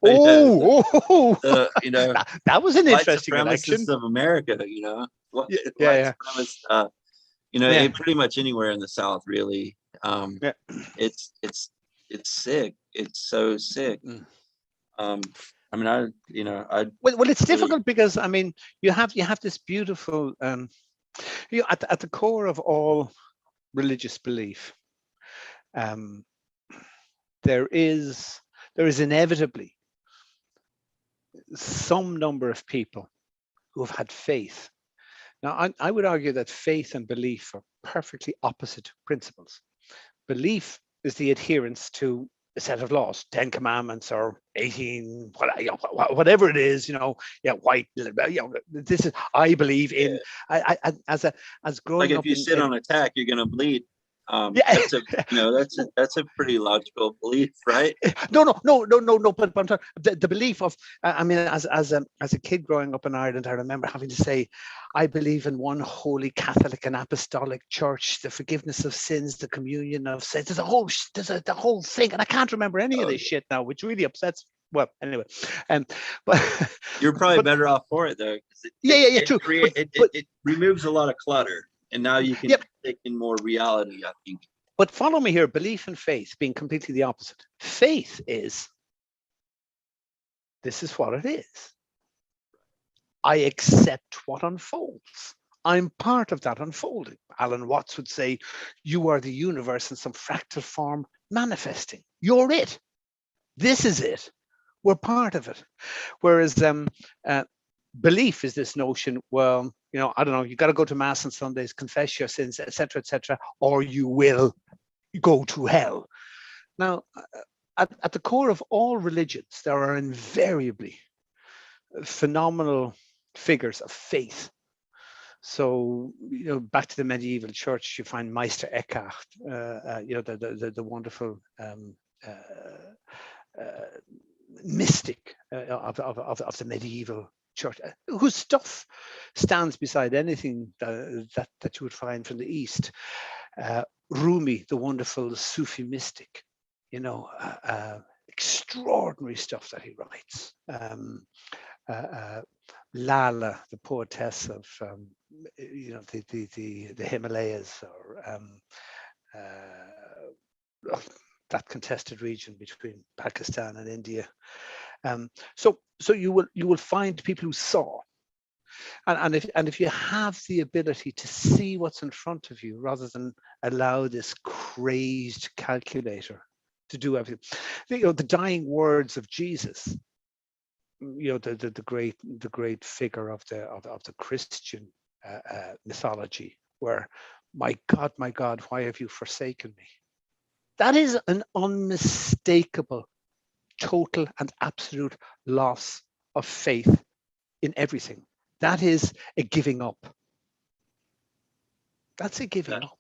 was an interesting election of America. Pretty much anywhere in the South, really. It's sick. It's so sick. Well, it's difficult because you have this beautiful at the core of all religious belief. There is inevitably some number of people who have had faith. Now, I would argue that faith and belief are perfectly opposite principles. Belief is the adherence to a set of laws, 10 commandments or 18, whatever it is, white, this is, I believe in, as growing like up. If you sit on a tack, you're going to bleed. Yeah. That's a pretty logical belief, right? No. But I'm talking the belief of. I mean, as a kid growing up in Ireland, I remember having to say, "I believe in one holy Catholic and Apostolic Church, the forgiveness of sins, the communion of saints." There's the whole thing, and I can't remember any of this shit now, which really upsets. Well, anyway, but you're probably better off for it though. True. It removes a lot of clutter, and now you can take in more reality, I think. But follow me here, belief and faith being completely the opposite. Faith is, this is what it is. I accept what unfolds. I'm part of that unfolding. Alan Watts would say, you are the universe in some fractal form manifesting. You're it. This is it. We're part of it. Whereas belief is this notion, well, I don't know, you got to go to mass on Sundays, confess your sins, etc., or you will go to hell. Now, at the core of all religions, there are invariably phenomenal figures of faith. So, back to the medieval church, you find Meister Eckhart, the wonderful mystic of the medieval church, whose stuff stands beside anything that you would find from the East. Rumi, the wonderful Sufi mystic, extraordinary stuff that he writes. Lala, the poetess of the Himalayas, or that contested region between Pakistan and India. So you will find people who saw. And if you have the ability to see what's in front of you rather than allow this crazed calculator to do everything, the dying words of Jesus, the great figure of the Christian mythology, where, my God, why have you forsaken me? That is an unmistakable, total and absolute loss of faith in everything. That is a giving up. That's a giving up.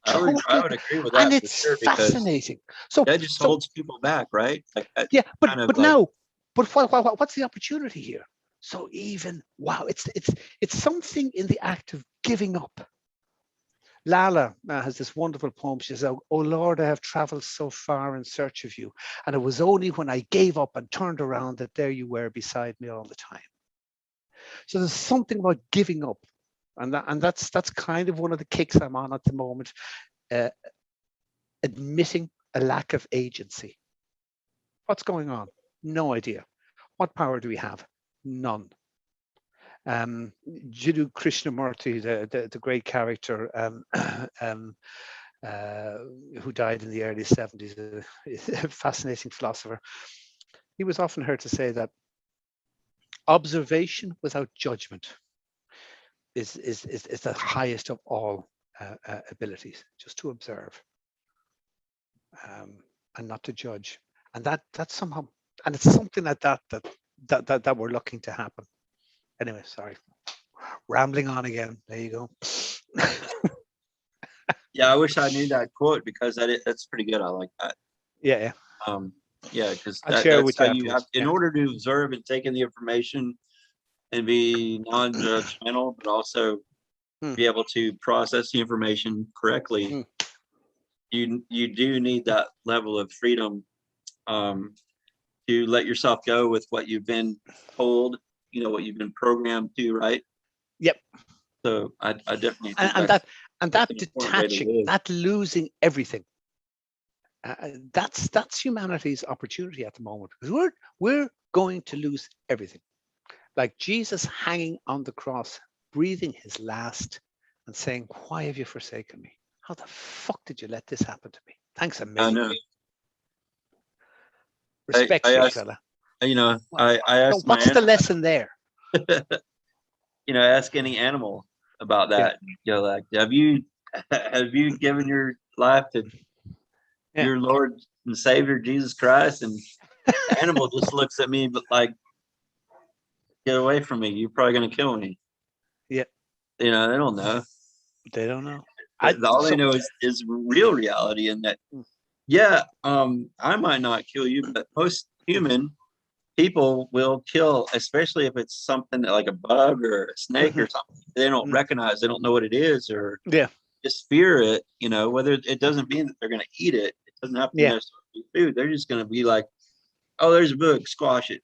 I would agree with that. And it's fascinating. So that just holds people back, right? But what's the opportunity here? So it's something in the act of giving up. Lala has this wonderful poem. She says, "Oh Lord, I have traveled so far in search of you, and it was only when I gave up and turned around that there you were beside me all the time." So there's something about giving up, and that's kind of one of the kicks I'm on at the moment. Admitting a lack of agency. What's going on? No idea. What power do we have? None. Jiddu Krishnamurti, the great character who died in the early 70s, a fascinating philosopher. He was often heard to say that observation without judgment is the highest of all abilities, just to observe and not to judge. And that's somehow, and it's something like that we're looking to happen. Anyway, sorry, rambling on again. There you go. Yeah, I wish I knew that quote, because that's pretty good. I like that. Yeah. Because that's how you have, in order to observe and take in the information and be non-judgmental, but also be able to process the information correctly. You do need that level of freedom to let yourself go with what you've been told, what you've been programmed to, right? Yep. So I definitely think that detaching, that losing everything. That's humanity's opportunity at the moment, because we're going to lose everything. Like Jesus hanging on the cross, breathing his last and saying, "Why have you forsaken me? How the fuck did you let this happen to me? Thanks a million." I know. Respect you, fella. I asked what's the lesson there? Ask any animal about that. Like, have you given your life to your Lord and Savior Jesus Christ? And the animal just looks at me, but like, get away from me, you're probably gonna kill me. Yeah. They don't know. They don't know. All they know is real reality, and that, I might not kill you, but most human people will kill, especially if it's something like a bug or a snake or something they don't recognize, they don't know what it is, or just fear it. Whether it doesn't mean that they're going to eat it. It doesn't have to necessarily be food. They're just going to be like, oh, there's a bug, squash it.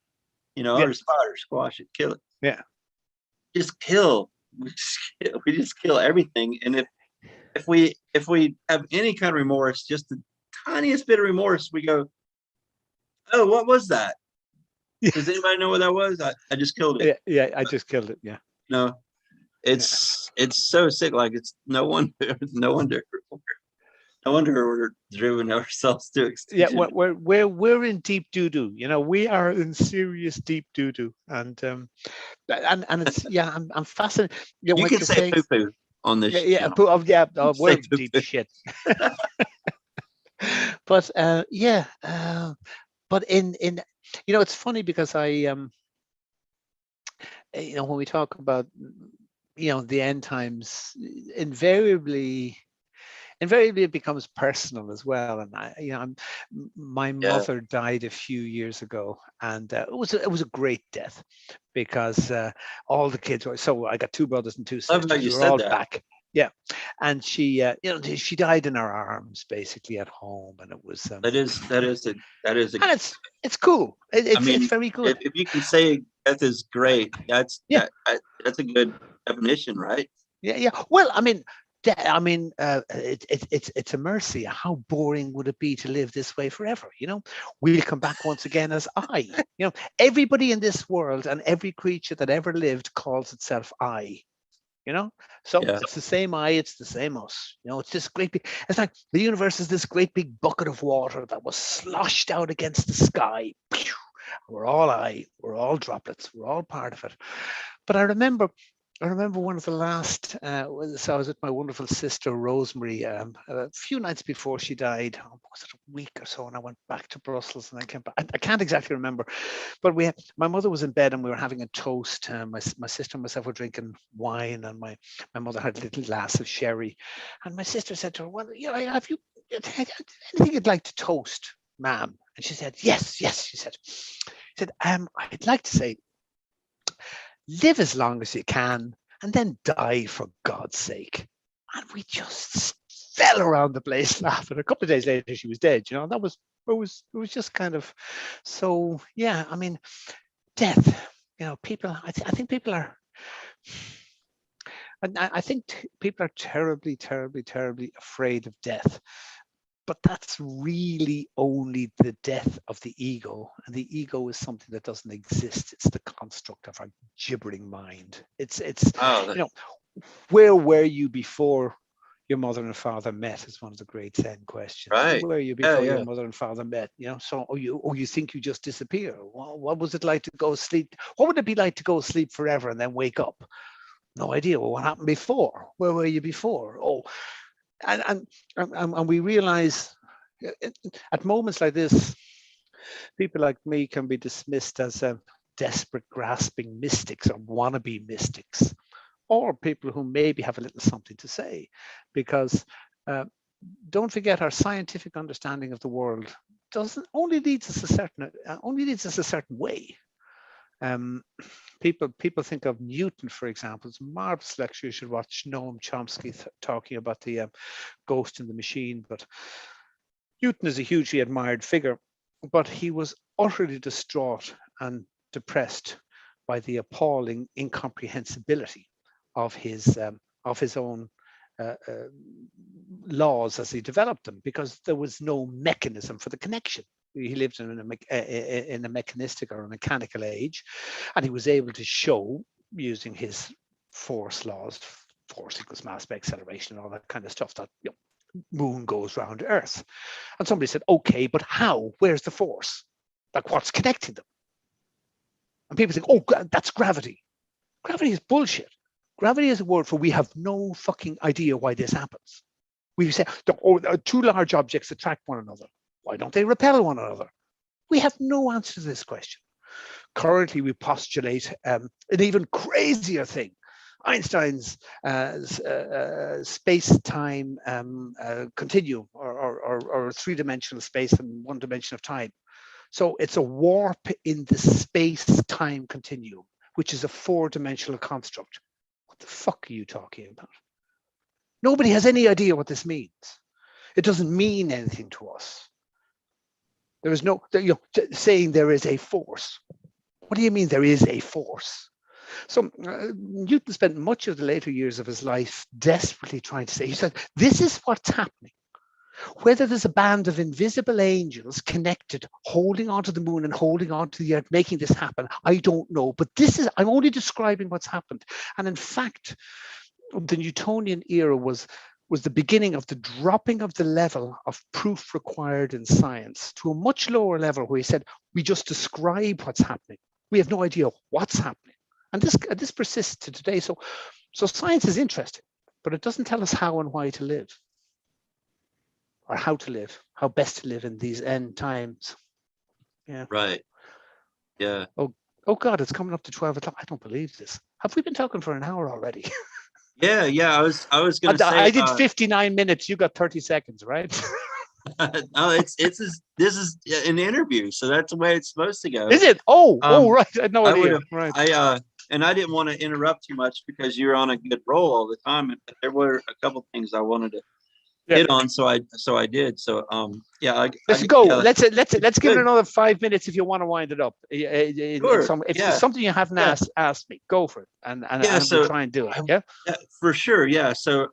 Or a spider, squash it, kill it. Yeah. Just kill. We just kill everything. And if we have any kind of remorse, just the tiniest bit of remorse, we go, oh, what was that? Does anybody know what that was? I just killed it. Yeah, I just killed it. Yeah. No, it's so sick. Like, it's no wonder we're driven ourselves to extinction. Yeah, we're in deep doo-doo. We are in serious deep doo-doo, and it's I'm fascinated. You can say poo-poo on this. We're deep shit. But but in it's funny because I when we talk about the end times, invariably it becomes personal as well. And my mother died a few years ago, and it was a great death because all the kids were. So I got 2 brothers and 2 sisters. We were all back. Yeah, and she she died in our arms, basically, at home, and it was that is and it's cool. It's very good. If you can say death is great, that's a good definition, right? Yeah. Well, it's a mercy. How boring would it be to live this way forever? We'll come back once again as I. Everybody in this world and every creature that ever lived calls itself I. So it's the same I, it's the same us. It's this great big, it's like the universe is this great big bucket of water that was sloshed out against the sky. We're all I, we're all droplets, we're all part of it. But I remember one of the last, so I was with my wonderful sister, Rosemary, a few nights before she died. Was it a week or so? And I went back to Brussels and I came back. I can't exactly remember, but my mother was in bed and we were having a toast. My sister and myself were drinking wine, and my mother had a little glass of sherry. And my sister said to her, well, have you anything you'd like to toast, ma'am? And she said, yes, she said. I'd like to say, live as long as you can and then die for God's sake. And we just fell around the place laughing. A couple of days later, she was dead. That was it was just kind of so. Yeah, death. People. I think people are. I think people are terribly, terribly, terribly afraid of death. But that's really only the death of the ego. And the ego is something that doesn't exist. It's the construct of our gibbering mind. Where were you before your mother and father met is one of the great Zen questions. Right. Where were you before your mother and father met? So you think you just disappear. Well, what was it like to go sleep? What would it be like to go sleep forever and then wake up? No idea. Well, what happened before? Where were you before? And we realize at moments like this, people like me can be dismissed as desperate, grasping mystics or wannabe mystics, or people who maybe have a little something to say, because don't forget, our scientific understanding of the world only leads us a certain way. People think of Newton, for example. It's a marvelous lecture. You should watch Noam Chomsky talking about the ghost in the machine. But Newton is a hugely admired figure, but he was utterly distraught and depressed by the appalling incomprehensibility of his own laws as he developed them, because there was no mechanism for the connection. He lived in a mechanistic or a mechanical age, and he was able to show, using his force laws, force equals mass by acceleration and all that kind of stuff, that moon goes round Earth. And somebody said, okay, but how? Where's the force? Like, what's connecting them? And people think, oh, that's gravity. Gravity is bullshit. Gravity is a word for we have no fucking idea why this happens. We say, two large objects attract one another. Why don't they repel one another? We have no answer to this question. Currently, we postulate an even crazier thing, Einstein's space-time continuum, or three-dimensional space and one dimension of time. So it's a warp in the space-time continuum, which is a four-dimensional construct. What the fuck are you talking about? Nobody has any idea what this means. It doesn't mean anything to us. There is no, saying there is a force. What do you mean there is a force? So Newton spent much of the later years of his life desperately trying to say, he said, this is what's happening. Whether there's a band of invisible angels connected, holding onto the moon and holding onto the earth, making this happen, I don't know. But this is, I'm only describing what's happened. And in fact, the Newtonian era was the beginning of the dropping of the level of proof required in science to a much lower level, where he said, we just describe what's happening. We have no idea what's happening. And this persists to today. So science is interesting, but it doesn't tell us how and why to live, or how to live, how best to live in these end times. Yeah. Right. Yeah. Oh God, it's coming up to 12 o'clock. I don't believe this. Have we been talking for an hour already? Yeah. I was going to say. I did 59 minutes. You got 30 seconds, right? No, this is an interview, so that's the way it's supposed to go. Is it? Oh, right. I had no idea. Right. And I didn't want to interrupt too much because you're on a good roll all the time. But there were a couple things I wanted to hit on, so I did. So yeah. Let's go. Yeah, let's give it another 5 minutes if you want to wind it up. Sure. If it's something you haven't asked me, go for it, and we'll try and do it. Yeah. For sure. Yeah. So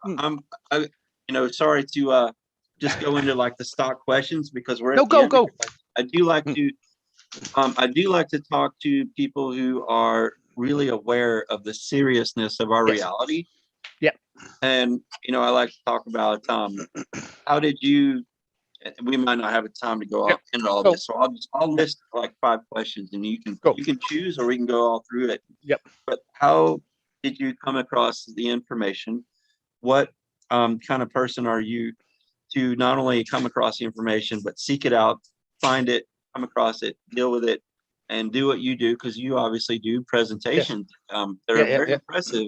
sorry to just go into like the stock questions, because we're go. I do like to talk to people who are really aware of the seriousness of our reality. Yeah. And I like to talk about how did you, we might not have time to go into all this, so I'll list like 5 questions, and you can choose, or we can go all through it. Yep. But how did you come across the information? What kind of person are you to not only come across the information, but seek it out, find it, come across it, deal with it, and do what you do, because you obviously do presentations that are very impressive.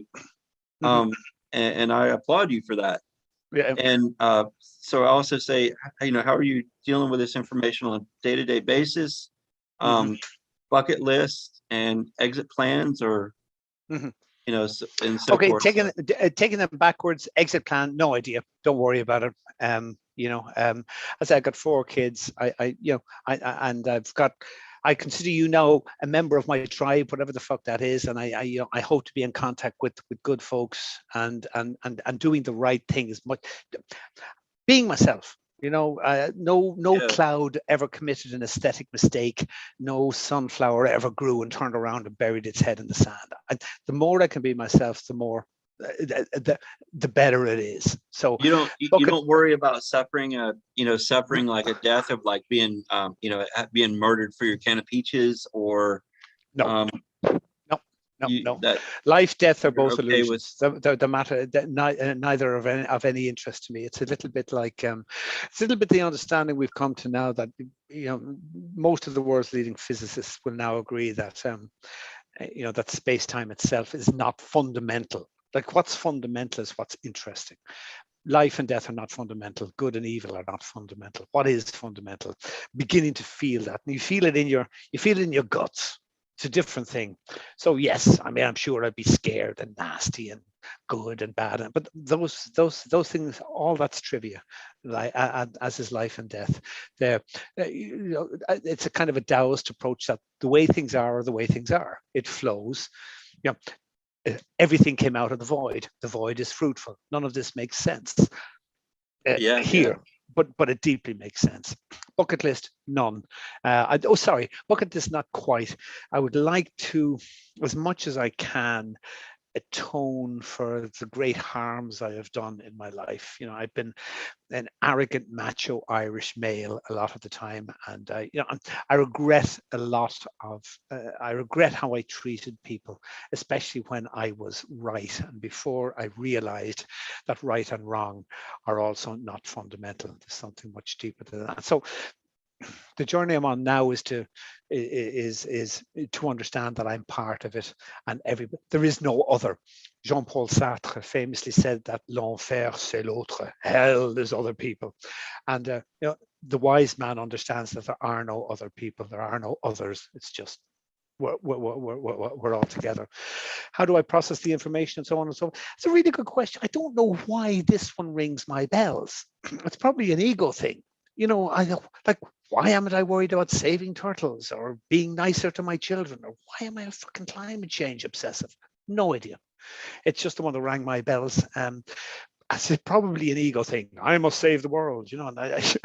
And I applaud you for that. Yeah. And so I also say, how are you dealing with this information on a day-to-day basis? Bucket list and exit plans, or and so forth. Taking them backwards. Exit plan, no idea. Don't worry about it. As I got 4 kids, I consider you now a member of my tribe, whatever the fuck that is, and I hope to be in contact with good folks and doing the right thing as much, being myself. No cloud ever committed an aesthetic mistake. No sunflower ever grew and turned around and buried its head in the sand. The more I can be myself, the more the better it is. So you don't worry about suffering like a death of like being being murdered for your can of peaches, or no. Life, death are both illusions. The matter neither of any interest to me. It's a little bit like the understanding we've come to now that most of the world's leading physicists will now agree that that space-time itself is not fundamental. Like, what's fundamental is what's interesting. Life and death are not fundamental. Good and evil are not fundamental. What is fundamental? Beginning to feel that, and you feel it in your guts. It's a different thing. So yes, I mean, I'm sure I'd be scared and nasty and good and bad, but those things, all that's trivia, as is life and death. It's a kind of a Taoist approach that the way things are the way things are. It flows. Everything came out of the void. The void is fruitful. None of this makes sense here. But it deeply makes sense. Bucket list, none. Bucket list, not quite. I would like to, as much as I can, atone for the great harms I have done in my life. I've been an arrogant, macho Irish male a lot of the time, and I regret a lot of. I regret how I treated people, especially when I was right, and before I realized that right and wrong are also not fundamental. There's something much deeper than that. So the journey I'm on now is to understand that I'm part of it, and there is no other. Jean-Paul Sartre famously said that l'enfer c'est l'autre, hell is other people, and the wise man understands that there are no other people, there are no others. It's just we're all together. How do I process the information and so on and so on? It's a really good question. I don't know why this one rings my bells. It's probably an ego thing. I like, why am I worried about saving turtles or being nicer to my children? Or why am I a fucking climate change obsessive? No idea. It's just the one that rang my bells. It's probably an ego thing. I must save the world, And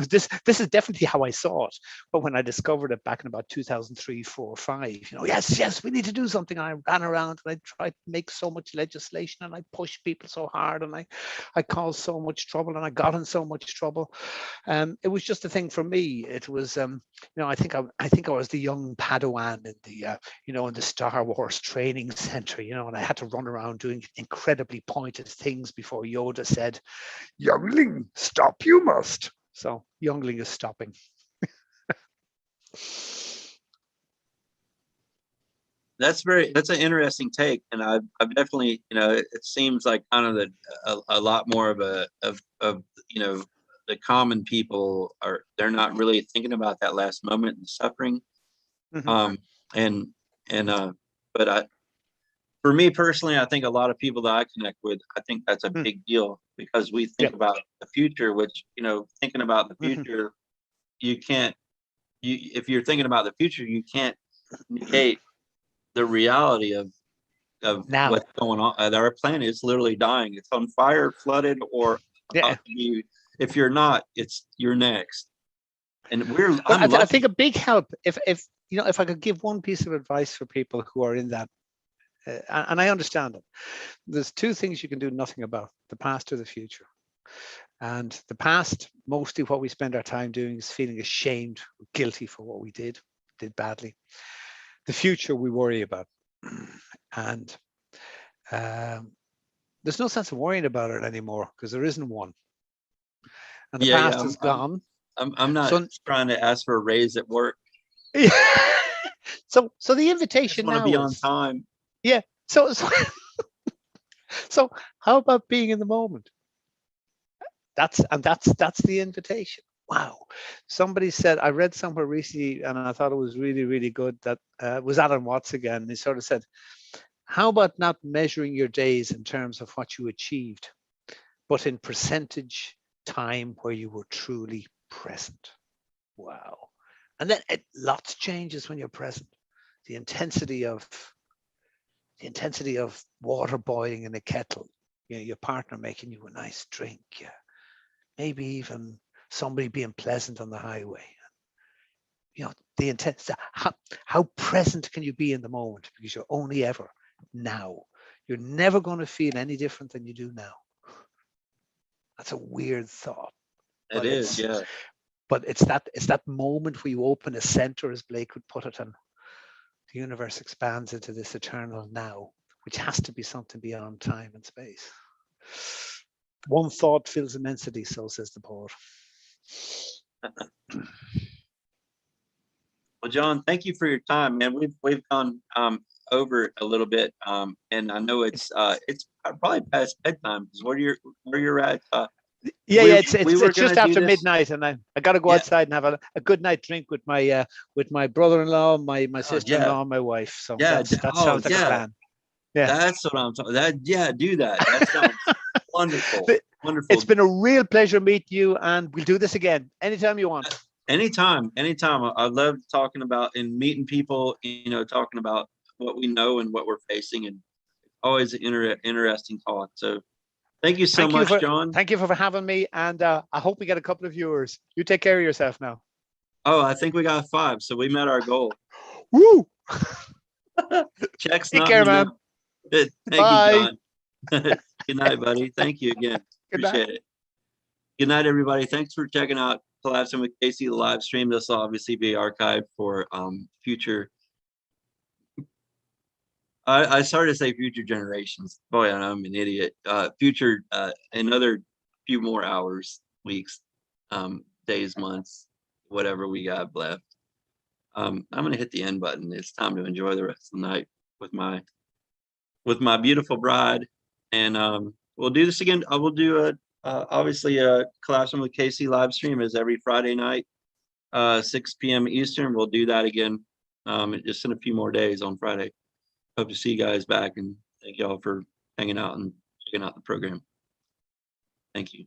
this is definitely how I saw it. But when I discovered it back in about 2003, 4, 5, yes, we need to do something. And I ran around and I tried to make so much legislation, and I pushed people so hard, and I caused so much trouble, and I got in so much trouble. It was just a thing for me. It was, I think I was the young Padawan in the, in the Star Wars training center, and I had to run around doing incredibly pointed things before Yoda said, "Youngling, stop, you must." So youngling is stopping. That's an interesting take, and I've definitely, it seems like kind of a lot more of the common people they're not really thinking about that last moment and suffering. Mm-hmm. But for me personally, I think a lot of people that I connect with, I think that's a big deal, because we think about the future, which, thinking about the future, you can't, if you're thinking about the future, you can't negate the reality of now what's going on. Our planet is literally dying. It's on fire, flooded, or about to be. If you're not, you're next. And I think a big help, if I could give one piece of advice for people who are in that, and I understand it. There's two things you can do nothing about: the past or the future. And the past, mostly what we spend our time doing is feeling ashamed or guilty for what we did badly. The future we worry about. And there's no sense of worrying about it anymore, because there isn't one. And the past is gone. I'm not trying to ask for a raise at work. So the invitation now be on time. Yeah. So how about being in the moment? That's the invitation. Wow. Somebody said, I read somewhere recently, and I thought it was really, really good, that was Alan Watts again. He sort of said, how about not measuring your days in terms of what you achieved, but in percentage time where you were truly present? Wow. And then lots changes when you're present. The intensity of water boiling in a kettle, your partner making you a nice drink, maybe even somebody being pleasant on the highway. The intensity. How present can you be in the moment? Because you're only ever now. You're never going to feel any different than you do now. That's a weird thought. It is, yeah. But it's that moment where you open a center, as Blake would put it, and the universe expands into this eternal now, which has to be something beyond time and space. One thought fills immensity, so says the poet. Well, John, thank you for your time, man. We've gone over a little bit, and I know it's probably past bedtime, because where you're at. It's just after midnight, and I got to go outside and have a good night drink with my brother-in-law, my sister-in-law, and my wife. So that sounds like a plan. Yeah, that's what I'm talking. Do that. That sounds wonderful. Wonderful. It's been a real pleasure meeting you, and we'll do this again anytime you want. Anytime. I love talking about and meeting people. Talking about what we know and what we're facing, and always an interesting talk. So. Thank you so much, John. Thank you for having me, and I hope we get a couple of viewers. You take care of yourself now. Oh, I think we got 5, so we met our goal. Woo! Check's take care, man. Thank Bye. you, John. Good night, buddy. Thank you again. Appreciate it. Good night, everybody. Thanks for checking out Collapsing with Casey, the live stream. This will obviously be archived for future. I started to say future generations. Boy, I'm an idiot. Future, another few more hours, weeks, days, months, whatever we got left. I'm gonna hit the end button. It's time to enjoy the rest of the night with my beautiful bride, and we'll do this again. I will do a obviously a Classroom with Casey live stream is every Friday night, 6 p.m. Eastern. We'll do that again, just in a few more days on Friday. Hope to see you guys back, and thank y'all for hanging out and checking out the program. Thank you.